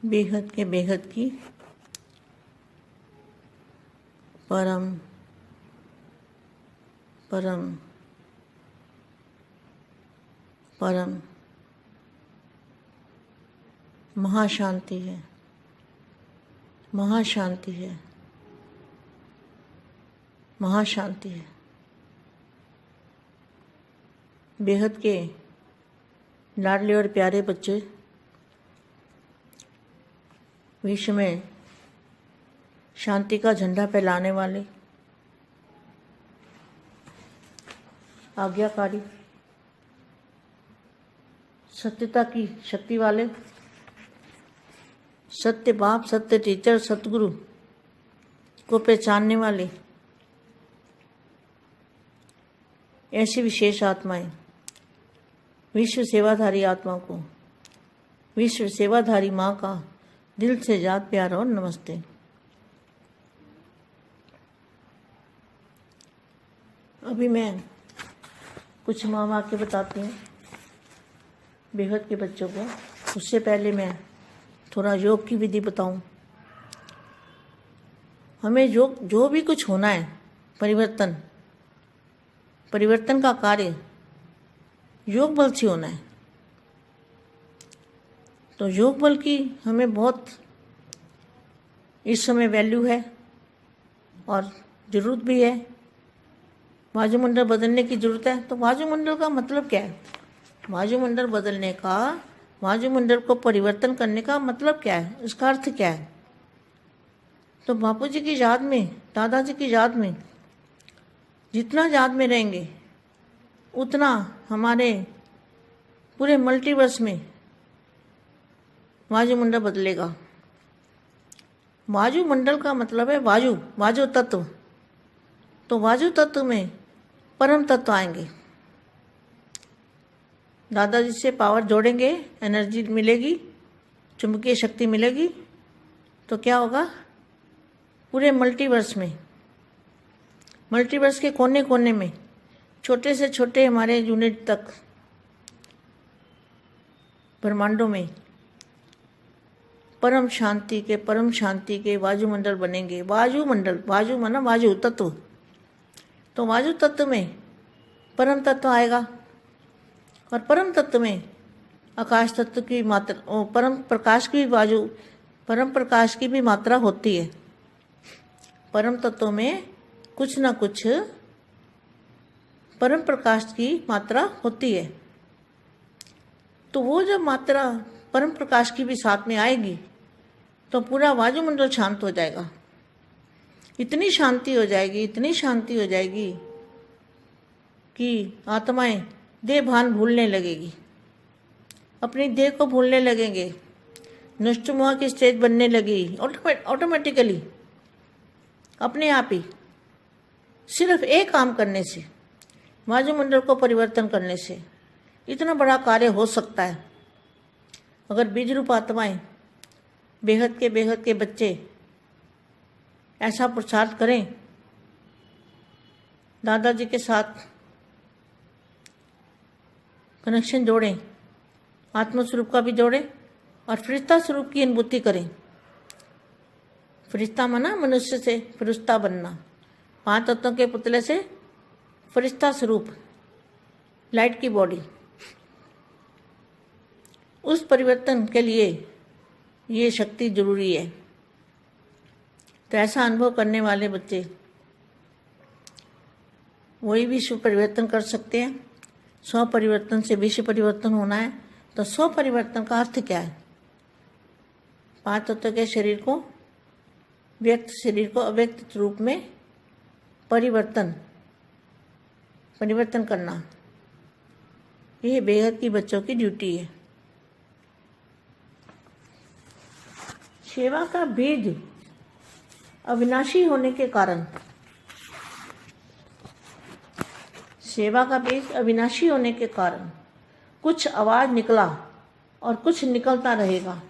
बेहद के बेहद की परम परम परम महाशांति है, महाशांति है, महाशांति है। बेहद के लाडले और प्यारे बच्चे विश्व में शांति का झंडा फैलाने वाले, आज्ञाकारी, सत्यता की शक्ति वाले, सत्य बाप, सत्य टीचर, सतगुरु को पहचानने वाले ऐसी विशेष आत्माएं, विश्व सेवाधारी आत्मा को विश्व सेवाधारी माँ का दिल से याद प्यार और नमस्ते। अभी मैं कुछ माँ वाक्य बताती हूँ बेहद के बच्चों को। उससे पहले मैं थोड़ा योग की विधि बताऊं। हमें जो भी कुछ होना है, परिवर्तन का कार्य योग बल से होना है। तो योग बल की हमें बहुत इस समय वैल्यू है और ज़रूरत भी है। वायुमंडल बदलने की ज़रूरत है। तो वायुमंडल का मतलब क्या है? वायुमंडल बदलने का, वायुमंडल को परिवर्तन करने का मतलब क्या है? इसका अर्थ क्या है? तो बापू जी की याद में, दादाजी की याद में जितना याद में रहेंगे उतना हमारे पूरे मल्टीवर्स में वायुमंडल बदलेगा। वायुमंडल का मतलब है वायु तत्व। तो वायु तत्व में परम तत्व आएंगे। दादाजी से पावर जोड़ेंगे, एनर्जी मिलेगी, चुंबकीय शक्ति मिलेगी, तो क्या होगा? पूरे मल्टीवर्स में, मल्टीवर्स के कोने कोने में, छोटे से छोटे हमारे यूनिट तक ब्रह्मांडों में परम शांति के वायुमंडल बनेंगे। वायुमंडल, वायु माना वायु तत्व। तो वायु तत्व में परम तत्व आएगा और परम तत्व में आकाश तत्व की मात्रा, परम प्रकाश की भी मात्रा होती है। परम तत्व में कुछ ना कुछ परम प्रकाश की मात्रा होती है। तो वो जब मात्रा परम प्रकाश की भी साथ में आएगी तो पूरा वायुमंडल शांत हो जाएगा। इतनी शांति हो जाएगी कि आत्माएं देह भान भूलने लगेगी, अपनी देह को भूलने लगेंगे, नष्टमुआ की स्टेज बनने लगेगी ऑटोमेटिकली, अपने आप ही। सिर्फ एक काम करने से, वायुमंडल को परिवर्तन करने से इतना बड़ा कार्य हो सकता है। अगर बीज रूप आत्माएं, बेहद के बच्चे ऐसा प्रचार करें, दादाजी के साथ कनेक्शन जोड़ें, आत्म स्वरूप का भी जोड़ें और फरिश्ता स्वरूप की अनुभूति करें। फरिश्ता माना मनुष्य से फरिश्ता बनना, 5 तत्वों के पुतले से फरिश्ता स्वरूप, लाइट की बॉडी। उस परिवर्तन के लिए ये शक्ति जरूरी है। तो ऐसा अनुभव करने वाले बच्चे वही विश्व परिवर्तन कर सकते हैं। 100 परिवर्तन से विश्व परिवर्तन होना है। तो 100 परिवर्तन का अर्थ क्या है? 5 तत्व के शरीर को, व्यक्त शरीर को अव्यक्त रूप में परिवर्तन करना, यह बेहद की बच्चों की ड्यूटी है। सेवा का बीज अविनाशी होने के कारण, सेवा का बीज अविनाशी होने के कारण कुछ आवाज निकला और कुछ निकलता रहेगा।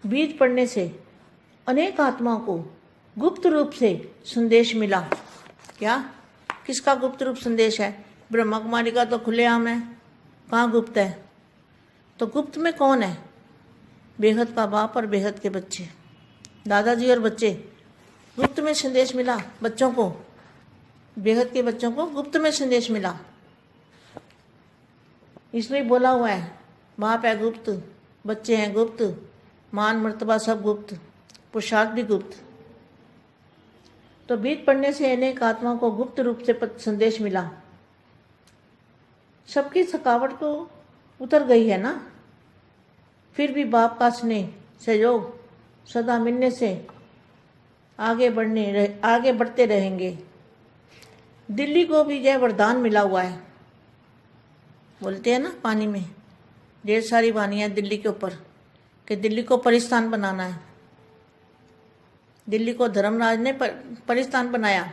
बीज पड़ने से अनेक आत्माओं को गुप्त रूप से संदेश मिला। क्या? किसका गुप्त रूप संदेश है? ब्रह्मा कुमारी का तो खुलेआम है, कहाँ गुप्त है? तो गुप्त में कौन है? बेहद का बाप और बेहद के बच्चे, दादाजी और बच्चे। गुप्त में संदेश मिला बच्चों को, बेहद के बच्चों को गुप्त में संदेश मिला, इसलिए बोला हुआ है बाप है गुप्त, बच्चे हैं गुप्त, मान मर्तबा सब गुप्त, पुरुषार्थ भी गुप्त। तो बीज पढ़ने से अनेक आत्मा को गुप्त रूप से संदेश मिला। सबकी थकावट तो उतर गई है ना, फिर भी बाप का स्नेह सहयोग सदा मिलने से आगे बढ़ते रहेंगे। दिल्ली को भी यह वरदान मिला हुआ है। बोलते हैं ना पानी में ढेर सारी वानियाँ दिल्ली के ऊपर कि दिल्ली को परिस्थान बनाना है। दिल्ली को धर्मराज ने परिस्थान बनाया,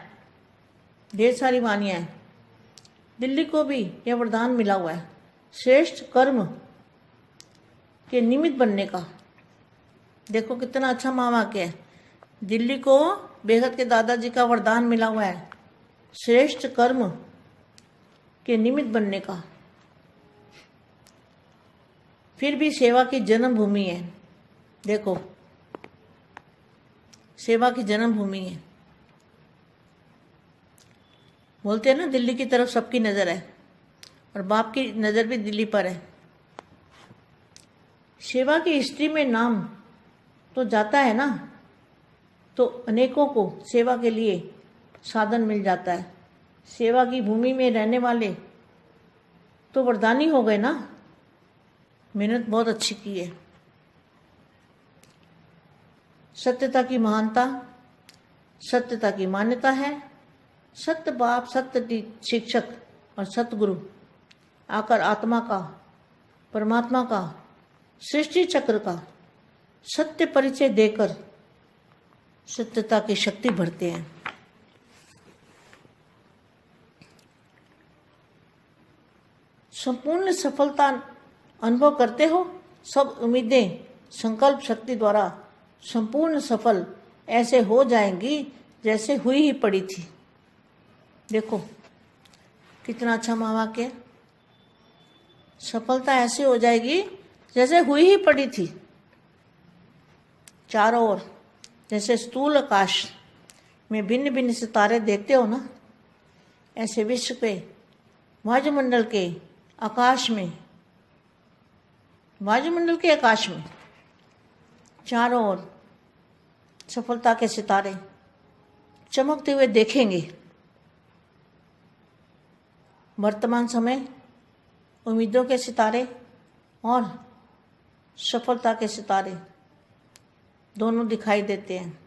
ढेर सारी वानियाँ हैं। दिल्ली को भी यह वरदान मिला हुआ है श्रेष्ठ कर्म के निमित्त बनने का। देखो कितना अच्छा महावाक्य है। दिल्ली को बेहद के दादाजी का वरदान मिला हुआ है श्रेष्ठ कर्म के निमित्त बनने का। फिर भी सेवा की जन्मभूमि है। देखो सेवा की जन्मभूमि है। बोलते हैं ना दिल्ली की तरफ सबकी नज़र है और बाप की नज़र भी दिल्ली पर है। सेवा की हिस्ट्री में नाम तो जाता है ना, तो अनेकों को सेवा के लिए साधन मिल जाता है। सेवा की भूमि में रहने वाले तो वरदानी हो गए ना, मेहनत बहुत अच्छी की है। सत्यता की महानता, सत्यता की मान्यता है। सत्य बाप, सत्य शिक्षक और सतगुरु आकर आत्मा का, परमात्मा का, सृष्टि चक्र का सत्य परिचय देकर सत्यता की शक्ति भरते हैं। संपूर्ण सफलता अनुभव करते हो। सब उम्मीदें संकल्प शक्ति द्वारा संपूर्ण सफल ऐसे हो जाएंगी जैसे हुई ही पड़ी थी। देखो कितना अच्छा महावाक्य है। सफलता ऐसे हो जाएगी जैसे हुई ही पड़ी थी। चारों ओर जैसे स्थूल आकाश में भिन्न भिन्न सितारे देखते हो ना, ऐसे विश्व के वायुमंडल के आकाश में, वायुमंडल के आकाश में चारों ओर सफलता के सितारे चमकते हुए देखेंगे। वर्तमान समय उम्मीदों के सितारे और सफलता के सितारे दोनों दिखाई देते हैं।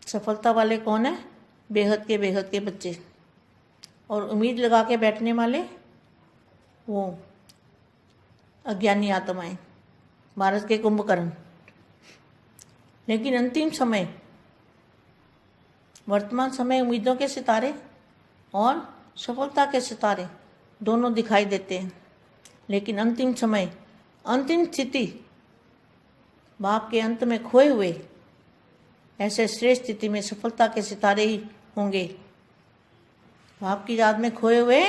सफलता वाले कौन है? बेहद के बच्चे। और उम्मीद लगा के बैठने वाले वो अज्ञानी आत्माएं, भारत के कुंभकर्ण। लेकिन अंतिम समय, वर्तमान समय उम्मीदों के सितारे और सफलता के सितारे दोनों दिखाई देते हैं। लेकिन अंतिम समय, अंतिम स्थिति बाप के अंत में खोए हुए ऐसे श्रेष्ठ स्थिति में सफलता के सितारे ही होंगे। बाप की याद में खोए हुए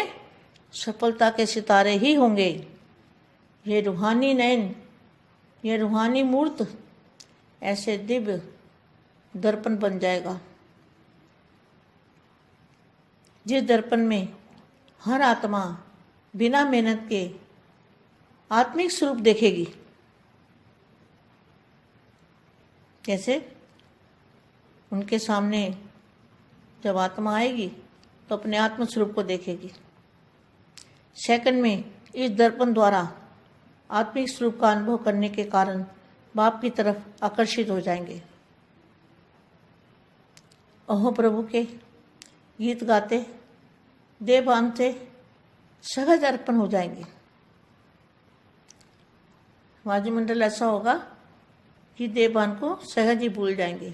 सफलता के सितारे ही होंगे। ये रूहानी नयन, ये रूहानी मूर्त ऐसे दिव्य दर्पण बन जाएगा, जिस दर्पण में हर आत्मा बिना मेहनत के आत्मिक स्वरूप देखेगी। कैसे? उनके सामने जब आत्मा आएगी तो अपने आत्म स्वरूप को देखेगी। सेकंड में इस दर्पण द्वारा आत्मिक स्वरूप का अनुभव करने के कारण बाप की तरफ आकर्षित हो जाएंगे। अहो प्रभु के गीत गाते देवभान से सहज अर्पण हो जाएंगे। वायुमंडल ऐसा होगा कि देवभान को सहज ही भूल जाएंगे।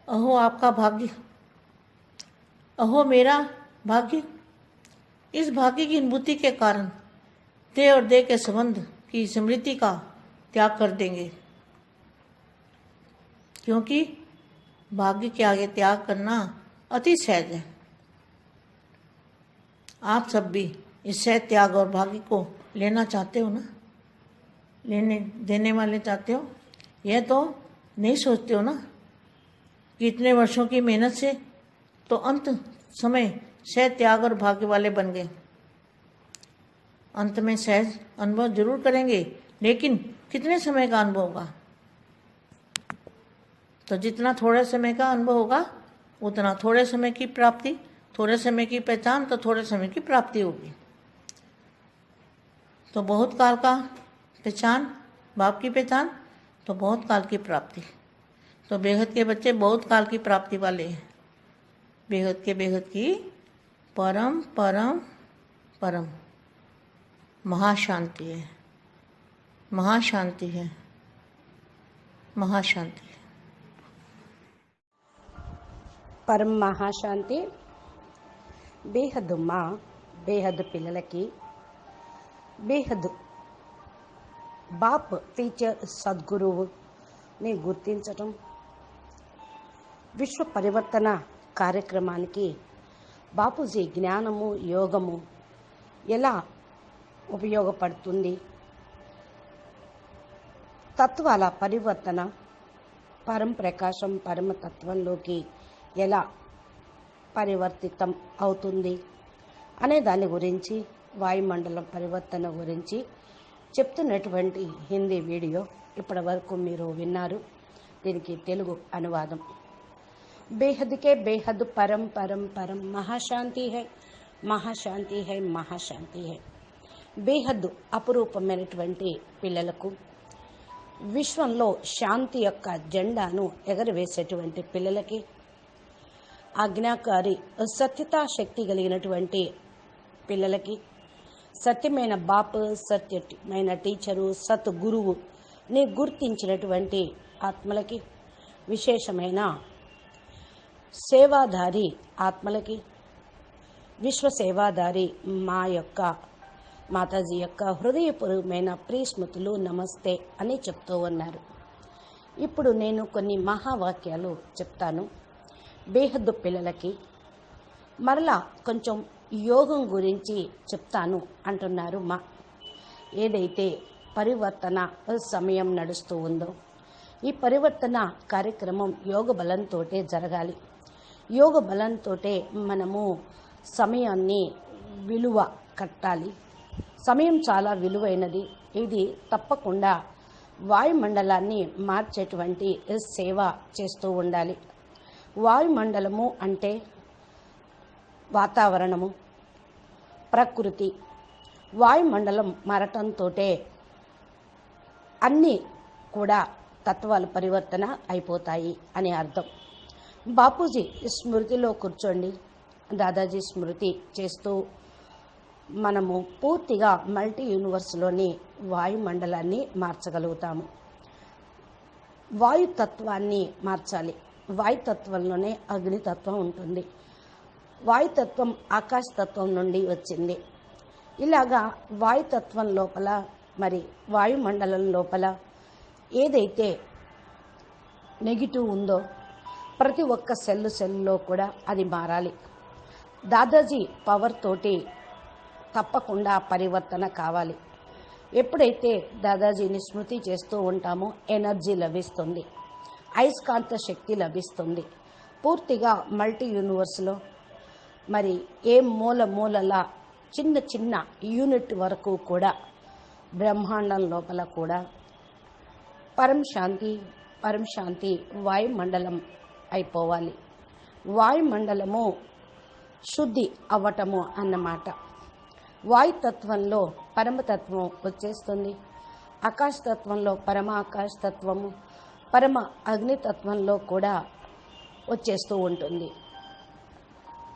अहो आपका भाग्य, अहो मेरा भाग्य। इस भाग्य की अनुभूति के कारण देह और देह के संबंध की स्मृति का त्याग कर देंगे, क्योंकि भाग्य के आगे त्याग करना अति सहज है। आप सब भी इस सह त्याग और भाग्य को लेना चाहते हो ना, लेने देने वाले चाहते हो। यह तो नहीं सोचते हो ना कि इतने वर्षों की मेहनत से तो अंत समय सह त्याग और भाग्य वाले बन गए। अंत में सहज अनुभव जरूर करेंगे, लेकिन कितने समय का अनुभव होगा? तो जितना थोड़े समय का अनुभव होगा उतना थोड़े समय की प्राप्ति, थोड़े समय की पहचान तो थोड़े समय की प्राप्ति होगी। तो बहुत काल का पहचान, बाप की पहचान तो बहुत काल की प्राप्ति। तो बेहद के बच्चे बहुत काल की प्राप्ति वाले हैं। बेहद के बेहद की परम परम परम महाशांति है, महाशांति है, महाशांति है। పరమ మహాశాంతి బేహద్దు మా బేహద్దు పిల్లలకి బేహద్దు బాప్ టీచర్ సద్గురువుని గుర్తించటం, విశ్వ పరివర్తన కార్యక్రమానికి బాపూజీ జ్ఞానము యోగము ఎలా ఉపయోగపడుతుంది, తత్వాల పరివర్తన పరం ప్రకాశం పరమతత్వంలోకి ఎలా పరివర్తితం అవుతుంది అనే దాని గురించి, వాయుమండలం పరివర్తన గురించి చెప్తున్నటువంటి హిందీ వీడియో ఇప్పటి వరకు మీరు విన్నారు. దీనికి తెలుగు అనువాదం. బేహద్కే బేహద్ పరం పరం పరం మహాశాంతి హై, మహాశాంతి హై, మహాశాంతి హై. బేహద్దు అపురూపమైనటువంటి పిల్లలకు, విశ్వంలో శాంతి యొక్క జెండాను ఎగరవేసేటువంటి పిల్లలకి, ఆజ్ఞాకారి సత్యతా శక్తి కలిగినటువంటి పిల్లలకి, సత్యమైన బాప్, సత్యమైన టీచరు, సత్ గురువుని గుర్తించినటువంటి ఆత్మలకి, విశేషమైన సేవాధారి ఆత్మలకి, విశ్వ సేవాధారి మా యొక్క మాతాజీ యొక్క హృదయపూర్వమైన ప్రియస్మృతులు నమస్తే అని చెప్తూ ఉన్నారు. ఇప్పుడు నేను కొన్ని మహావాక్యాలు చెప్తాను బేహద్దు పిల్లలకి. మరలా కొంచెం యోగం గురించి చెప్తాను అంటున్నారు మా. ఏదైతే పరివర్తన సమయం నడుస్తూ ఉందో, ఈ పరివర్తన కార్యక్రమం యోగ బలంతో జరగాలి. యోగ బలంతో మనము సమయాన్ని విలువ కట్టాలి. సమయం చాలా విలువైనది. ఇది తప్పకుండా వాయుమండలాన్ని మార్చేటువంటి సేవ చేస్తూ ఉండాలి. వాయుమండలము అంటే వాతావరణము, ప్రకృతి. వాయుమండలం మారటంతో అన్నీ కూడా తత్వాల పరివర్తన అయిపోతాయి అని అర్థం. బాపూజీ స్మృతిలో కూర్చోండి, దాదాజీ స్మృతి చేస్తూ మనము పూర్తిగా మల్టీ యూనివర్స్లోని వాయుమండలాన్ని మార్చగలుగుతాము. వాయుతత్వాన్ని మార్చాలి. వాయుతత్వంలోనే అగ్నితత్వం ఉంటుంది. వాయుతత్వం ఆకాశతత్వం నుండి వచ్చింది. ఇలాగా వాయుతత్వం లోపల, మరి వాయుమండలం లోపల ఏదైతే నెగిటివ్ ఉందో ప్రతి ఒక్క సెల్లో కూడా అది మారాలి. దాదాజీ పవర్ తోటి తప్పకుండా పరివర్తన కావాలి. ఎప్పుడైతే దాదాజీని స్మృతి చేస్తూ ఉంటామో ఎనర్జీ లభిస్తుంది, అయస్కాంత శక్తి లభిస్తుంది. పూర్తిగా మల్టీ యూనివర్స్లో మరి ఏ మూలల చిన్న చిన్న యూనిట్ వరకు కూడా బ్రహ్మాండం లోపల కూడా పరం శాంతి వాయుమండలం అయిపోవాలి. వాయుమండలము శుద్ధి అవ్వటము అన్నమాట. వాయుతత్వంలో పరమతత్వం వచ్చేస్తుంది. ఆకాశతత్వంలో పరమ ఆకాశతత్వము, పరమ అగ్నితత్వంలో కూడా వచ్చేస్తూ ఉంటుంది.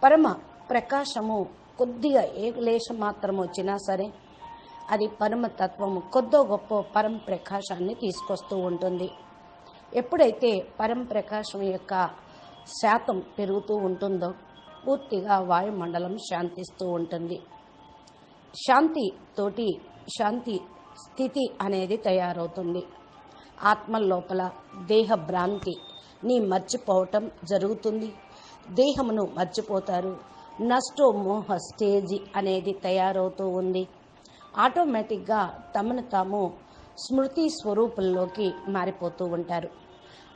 పరమ ప్రకాశము కొద్దిగా ఏ లేశం మాత్రం వచ్చినా సరే అది పరమతత్వము కొద్దో గొప్ప పరమ ప్రకాశాన్ని తీసుకొస్తూ ఉంటుంది. ఎప్పుడైతే పరమ ప్రకాశం యొక్క శాతం పెరుగుతూ ఉంటుందో పూర్తిగా వాయుమండలం శాంతిస్తూ ఉంటుంది. శాంతితోటి శాంతి స్థితి అనేది తయారవుతుంది. ఆత్మ లోపల దేహ భ్రాంతిని మర్చిపోవటం జరుగుతుంది. దేహమును మర్చిపోతారు. నష్టో మోహ స్టేజి అనేది తయారవుతూ ఉంది. ఆటోమేటిక్గా తమను తాము స్మృతి స్వరూపంలోకి మారిపోతూ ఉంటారు.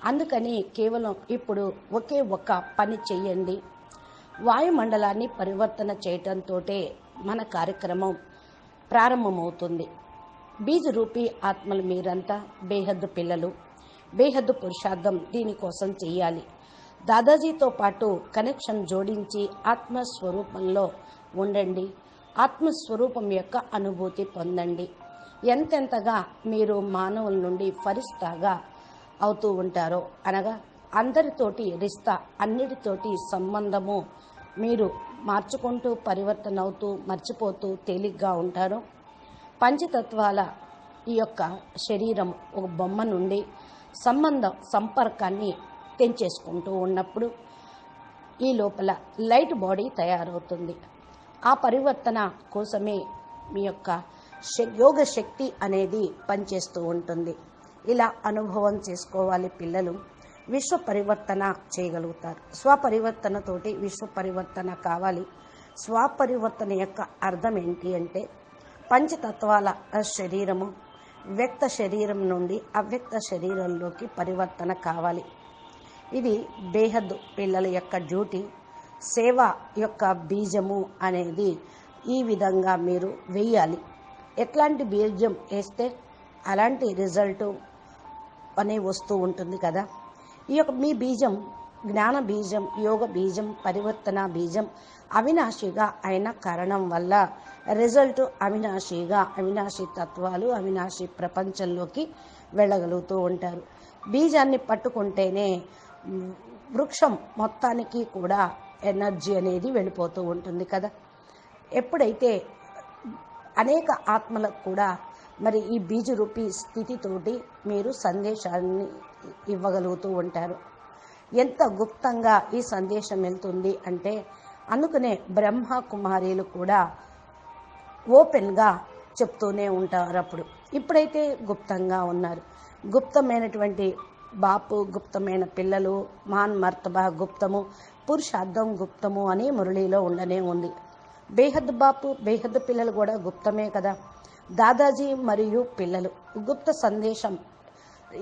అందుకని కేవలం ఇప్పుడు ఒకే ఒక పని చెయ్యండి. వాయుమండలాన్ని పరివర్తన చేయటంతో మన కార్యక్రమం ప్రారంభమవుతుంది. బీజరూపీ ఆత్మలు మీరంతా బేహద్దు పిల్లలు, బేహద్దు పురుషార్థం దీనికోసం చెయ్యాలి. దాదాజీతో పాటు కనెక్షన్ జోడించి ఆత్మస్వరూపంలో ఉండండి. ఆత్మస్వరూపం యొక్క అనుభూతి పొందండి. ఎంతెంతగా మీరు మానవుల నుండి ఫరిస్తాగా అవుతూ ఉంటారో, అనగా అందరితోటి రిస్తా, అన్నిటితోటి సంబంధము మీరు మార్చుకుంటూ పరివర్తన అవుతూ మర్చిపోతూ తేలిగ్గా ఉంటారో, పంచతత్వాల ఈ యొక్క శరీరం ఒక బొమ్మ నుండి సంపర్కాన్ని తెంచేసుకుంటూ ఉన్నప్పుడు ఈ లోపల లైట్ బాడీ తయారవుతుంది. ఆ పరివర్తన కోసమే మీ యొక్క యోగ శక్తి అనేది పనిచేస్తూ ఉంటుంది. ఇలా అనుభవం చేసుకోవాలి పిల్లలు. విశ్వ పరివర్తన చేయగలుగుతారు. స్వపరివర్తనతోటి విశ్వ పరివర్తన కావాలి. స్వపరివర్తన యొక్క అర్థం ఏంటి అంటే, పంచతత్వాల శరీరము వ్యక్త శరీరం నుండి అవ్యక్త శరీరంలోకి పరివర్తన కావాలి. ఇది బేహద్దు పిల్లల యొక్క డ్యూటీ. సేవ యొక్క బీజము అనేది ఈ విధంగా మీరు వేయాలి. ఎట్లాంటి బీజం వేస్తే అలాంటి రిజల్ట్ అనే వస్తూ ఉంటుంది కదా. ఈ యొక్క మీ బీజం జ్ఞాన బీజం, యోగ బీజం, పరివర్తన బీజం అవినాశిగా అయిన కారణం వల్ల రిజల్ట్ అవినాశిగా, అవినాశి తత్వాలు అవినాశి ప్రపంచంలోకి వెళ్ళగలుగుతూ ఉంటారు. బీజాన్ని పట్టుకుంటేనే వృక్షం మొత్తానికి కూడా ఎనర్జీ అనేది వెళ్ళిపోతూ ఉంటుంది కదా. ఎప్పుడైతే అనేక ఆత్మలకు కూడా మరి ఈ బీజరూపీ స్థితితోటి మీరు సందేశాన్ని ఇవ్వగలుగుతూ ఉంటారు. ఎంత గుప్తంగా ఈ సందేశం వెళ్తుంది అంటే, అందుకనే బ్రహ్మ కుమారీలు కూడా ఓపెన్గా చెప్తూనే ఉంటారు. ఇప్పుడైతే గుప్తంగా ఉన్నారు. గుప్తమైనటువంటి బాపు, గుప్తమైన పిల్లలు, మాన్ మర్తబా గుప్తము, పురుషార్థం గుప్తము అని మురళీలో ఉండనే ఉంది. బేహద్దు బాపు, బేహద్దు పిల్లలు కూడా గుప్తమే కదా. దాదాజీ మరియు పిల్లలు గుప్త సందేశం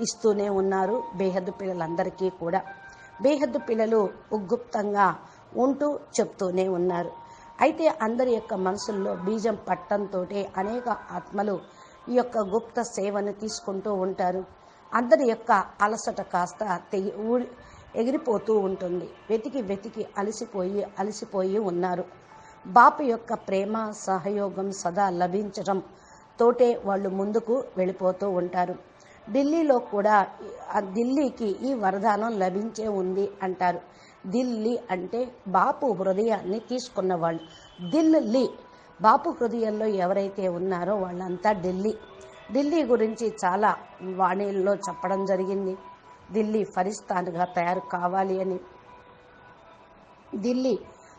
ఇస్తూనే ఉన్నారు బేహద్దు పిల్లలందరికీ కూడా. బేహద్దు పిల్లలు గుప్తంగా ఉంటూ చెప్తూనే ఉన్నారు. అయితే అందరి యొక్క మనసుల్లో బీజం పట్టంతో అనేక ఆత్మలు ఈ యొక్క గుప్త సేవను తీసుకుంటూ ఉంటారు. అందరి యొక్క అలసట కాస్త ఎగిరిపోతూ ఉంటుంది. వెతికి వెతికి అలసిపోయి ఉన్నారు. బాపు యొక్క ప్రేమ సహయోగం సదా లభించడం తోటే వాళ్ళు ముందుకు వెళ్ళిపోతూ ఉంటారు. ఢిల్లీలో కూడా ఢిల్లీకి ఈ వరదానం లభించే ఉంది అంటారు. ఢిల్లీ అంటే బాపు హృదయాన్ని తీసుకున్న వాళ్ళు. ఢిల్లీ బాపు హృదయంలో ఎవరైతే ఉన్నారో వాళ్ళంతా ఢిల్లీ గురించి చాలా వాణిల్లో చెప్పడం జరిగింది. ఢిల్లీ ఫరిస్తాన్గా తయారు కావాలి అని. ఢిల్లీ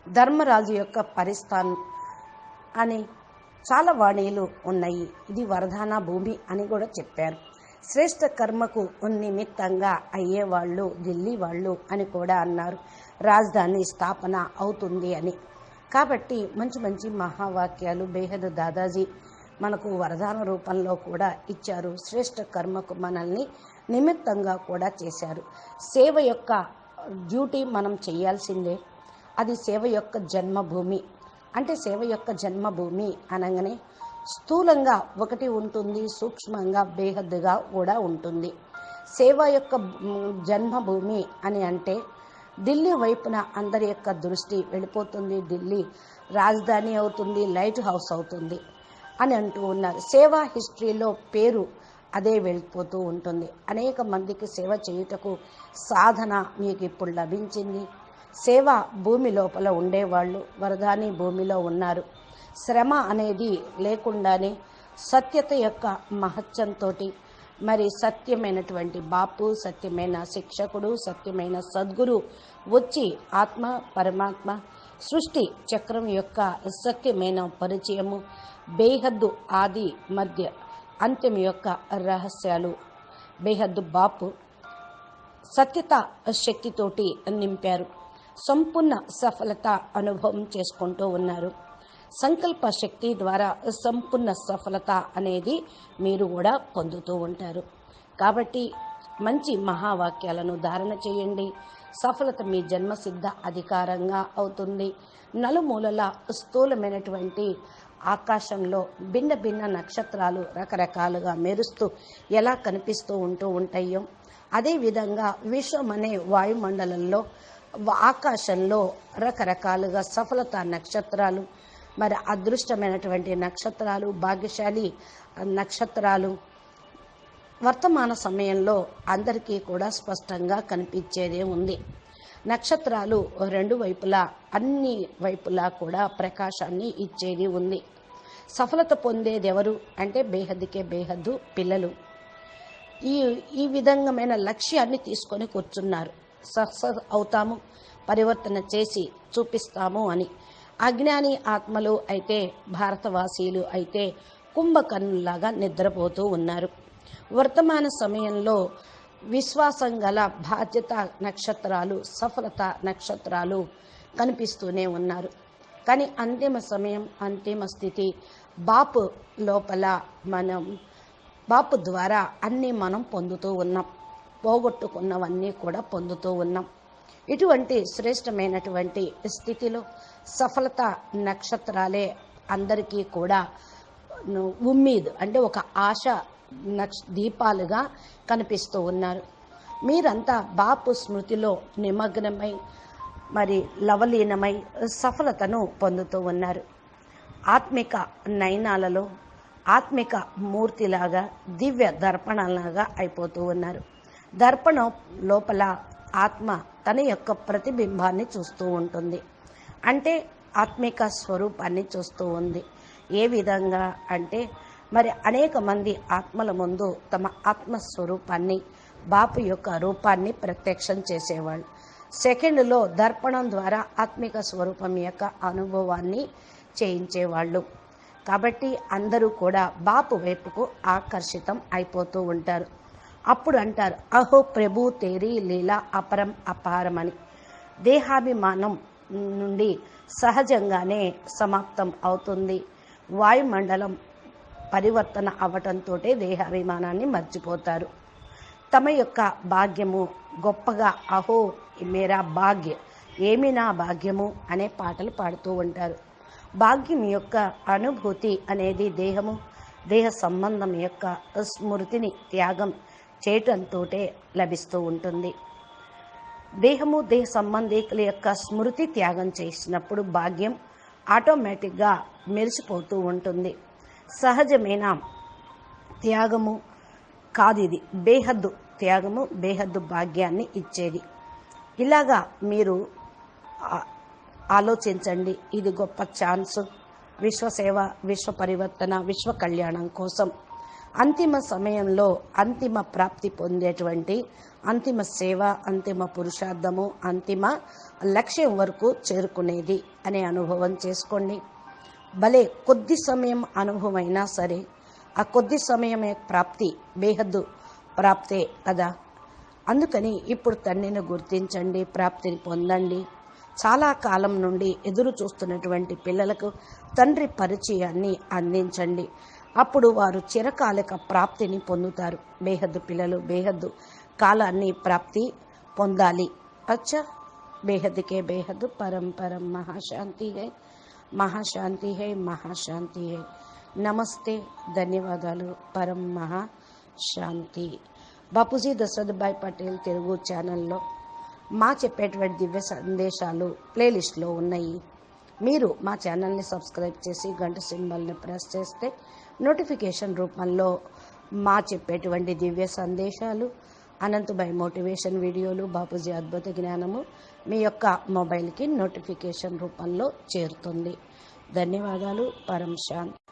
ధర్మరాజు యొక్క పరిస్థాన్ అని చాలా వాణీలు ఉన్నాయి. ఇది వరదాన భూమి అని కూడా చెప్పారు. శ్రేష్ఠ కర్మకు నిమిత్తంగా అయ్యేవాళ్ళు ఢిల్లీ వాళ్ళు అని కూడా అన్నారు. రాజధాని స్థాపన అవుతుంది అని. కాబట్టి మంచి మంచి మహావాక్యాలు బేహద్ దాదాజీ మనకు వరదాన రూపంలో కూడా ఇచ్చారు. శ్రేష్ఠ కర్మకు మనల్ని నిమిత్తంగా కూడా చేశారు. సేవ యొక్క డ్యూటీ మనం చేయాల్సిందే. అది సేవ యొక్క జన్మభూమి. అంటే సేవ యొక్క జన్మభూమి అనగానే స్థూలంగా ఒకటి ఉంటుంది, సూక్ష్మంగా బేహద్దుగా కూడా ఉంటుంది. సేవ యొక్క జన్మభూమి అని అంటే ఢిల్లీ వైపున అందరి యొక్క దృష్టి వెళ్ళిపోతుంది. ఢిల్లీ రాజధాని అవుతుంది, లైట్ హౌస్ అవుతుంది అని అంటూ ఉన్నారు. సేవా హిస్టరీలో పేరు అదే వెళ్ళిపోతూ ఉంటుంది. అనేక మందికి సేవ చేయుటకు సాధన మీకు ఇప్పుడు లభించింది. సేవ భూమి లోపల ఉండేవాళ్ళు వరదాని భూమిలో ఉన్నారు. శ్రమ అనేది లేకుండానే సత్యత యొక్క మహత్యంతో మరి సత్యమైనటువంటి బాపు, సత్యమైన శిక్షకుడు, సత్యమైన సద్గురు వచ్చి ఆత్మ పరమాత్మ సృష్టి చక్రం యొక్క సత్యమైన పరిచయము, బేహద్దు ఆది మధ్య అంత్యం యొక్క రహస్యాలు బేహద్దు బాపు సత్యత శక్తితోటి నింపారు. సంపూర్ణ సఫలత అనుభవం చేసుకుంటూ ఉన్నారు. సంకల్ప శక్తి ద్వారా సంపూర్ణ సఫలత అనేది మీరు కూడా పొందుతూ ఉంటారు. కాబట్టి మంచి మహావాక్యాలను ధారణ చేయండి. సఫలత మీ జన్మసిద్ధ అధికారంగా అవుతుంది. నలుమూలల స్థూలమైనటువంటి ఆకాశంలో భిన్న భిన్న నక్షత్రాలు రకరకాలుగా మెరుస్తూ ఎలా కనిపిస్తూ ఉంటాయో అదేవిధంగా విశ్వం అనే వాయుమండలంలో ఆకాశంలో రకరకాలుగా సఫలత నక్షత్రాలు, మరి అదృష్టమైనటువంటి నక్షత్రాలు, భాగ్యశాలి నక్షత్రాలు వర్తమాన సమయంలో అందరికీ కూడా స్పష్టంగా కనిపించేదే ఉంది. నక్షత్రాలు రెండు వైపులా అన్ని వైపులా కూడా ప్రకాశాన్ని ఇచ్చేది ఉంది. సఫలత పొందేది ఎవరు అంటే బేహద్దుకే బేహద్దు పిల్లలు. ఈ విధంగామైన లక్ష్యాన్ని తీసుకొని కూర్చున్నారు. సక్సెస్ అవుతాము, పరివర్తన చేసి చూపిస్తాము అని. అజ్ఞాని ఆత్మలు అయితే, భారతవాసీలు అయితే కుంభకర్ణులాగా నిద్రపోతూ ఉన్నారు. వర్తమాన సమయంలో విశ్వాసం గల బాధ్యత నక్షత్రాలు, సఫలత నక్షత్రాలు కనిపిస్తూనే ఉన్నారు. కానీ అంతిమ సమయం, అంతిమ స్థితి బాపు లోపల బాపు ద్వారా అన్నీ మనం పొందుతూ ఉన్నాం. పోగొట్టుకున్నవన్నీ కూడా పొందుతూ ఉన్నాం. ఇటువంటి శ్రేష్టమైనటువంటి స్థితిలో సఫలత నక్షత్రాలే అందరికీ కూడా ఉమ్మీద్ అంటే ఒక ఆశ దీపాలుగా కనిపిస్తూ ఉన్నారు. మీరంతా బాపు స్మృతిలో నిమగ్నమై మరి లవలీనమై సఫలతను పొందుతూ ఉన్నారు. ఆత్మిక నయనాలలో ఆత్మిక మూర్తిలాగా, దివ్య దర్పణలాగా అయిపోతూ ఉన్నారు. దర్పణం లోపల ఆత్మ తన యొక్క ప్రతిబింబాన్ని చూస్తూ ఉంటుంది. అంటే ఆత్మిక స్వరూపాన్ని చూస్తూ ఉంది. ఏ విధంగా అంటే మరి అనేక మంది ఆత్మల ముందు తమ ఆత్మస్వరూపాన్ని, బాపు యొక్క రూపాన్ని ప్రత్యక్షం చేసేవాళ్ళు. సెకండ్లో దర్పణం ద్వారా ఆత్మిక స్వరూపం యొక్క అనుభవాన్ని చేయించేవాళ్ళు. కాబట్టి అందరూ కూడా బాపు వైపుకు ఆకర్షితం అయిపోతూ ఉంటారు. అప్పుడు అంటారు, అహో ప్రభు తేరీ లీలా అపరం అపారం అని. దేహాభిమానం నుండి సహజంగానే సమాప్తం అవుతుంది. వాయుమండలం పరివర్తన అవ్వటంతో దేహాభిమానాన్ని మర్చిపోతారు. తమ యొక్క భాగ్యము గొప్పగా, అహో మేరా భాగ్య, ఏమి నా భాగ్యము అనే పాటలు పాడుతూ ఉంటారు. భాగ్యం యొక్క అనుభూతి అనేది దేహ సంబంధం యొక్క స్మృతిని త్యాగం చేయటంతో లభిస్తూ ఉంటుంది. దేహ సంబంధికుల యొక్క స్మృతి త్యాగం చేసినప్పుడు భాగ్యం ఆటోమేటిక్గా మెరిసిపోతూ ఉంటుంది. సహజమైన త్యాగము కాదు ఇది. బేహద్దు త్యాగము, బేహద్దు భాగ్యాన్ని ఇచ్చేది. ఇలాగా మీరు ఆలోచించండి. ఇది గొప్ప ఛాన్స్. విశ్వసేవ, విశ్వ పరివర్తన, విశ్వ కళ్యాణం కోసం అంతిమ సమయంలో అంతిమ ప్రాప్తి పొందేటువంటి అంతిమ సేవ, అంతిమ పురుషార్థము, అంతిమ లక్ష్యం వరకు చేరుకునేది అనే అనుభవం చేసుకోండి. భలే కొద్ది సమయం అనుభవం అయినా సరే ఆ కొద్ది సమయమే ప్రాప్తి బేహద్దు ప్రాప్తే కదా. అందుకని ఇప్పుడు తండ్రిని గుర్తించండి, ప్రాప్తిని పొందండి. చాలా కాలం నుండి ఎదురు చూస్తున్నటువంటి పిల్లలకు తండ్రి పరిచయాన్ని అందించండి. అప్పుడు వారు చిరకాలిక ప్రాప్తిని పొందుతారు. బేహద్దు పిల్లలు బేహద్దు కాలాన్ని ప్రాప్తి పొందాలి. అచ్చా, బేహద్దుకే బేహద్దు పరం పరం మహాశాంతి హై, మహాశాంతి హై, మహాశాంతి హై. నమస్తే, ధన్యవాదాలు. పరం మహాశాంతి. బాపూజీ దశరథభాయ్ పటేల్ తెలుగు ఛానల్లో మా చెప్పేటువంటి దివ్య సందేశాలు ప్లేలిస్ట్లో ఉన్నాయి. మీరు మా ఛానల్ని సబ్స్క్రైబ్ చేసి గంట సింబల్ని ప్రెస్ చేస్తే నోటిఫికేషన్ రూపంలో మా చెప్పేటువంటి దివ్య సందేశాలు, అనంతభాయ్ మోటివేషన్ వీడియోలు, బాపూజీ అద్భుత జ్ఞానము మీ యొక్క మొబైల్కి నోటిఫికేషన్ రూపంలో చేరుతుంది. ధన్యవాదాలు. పరం శాంతి.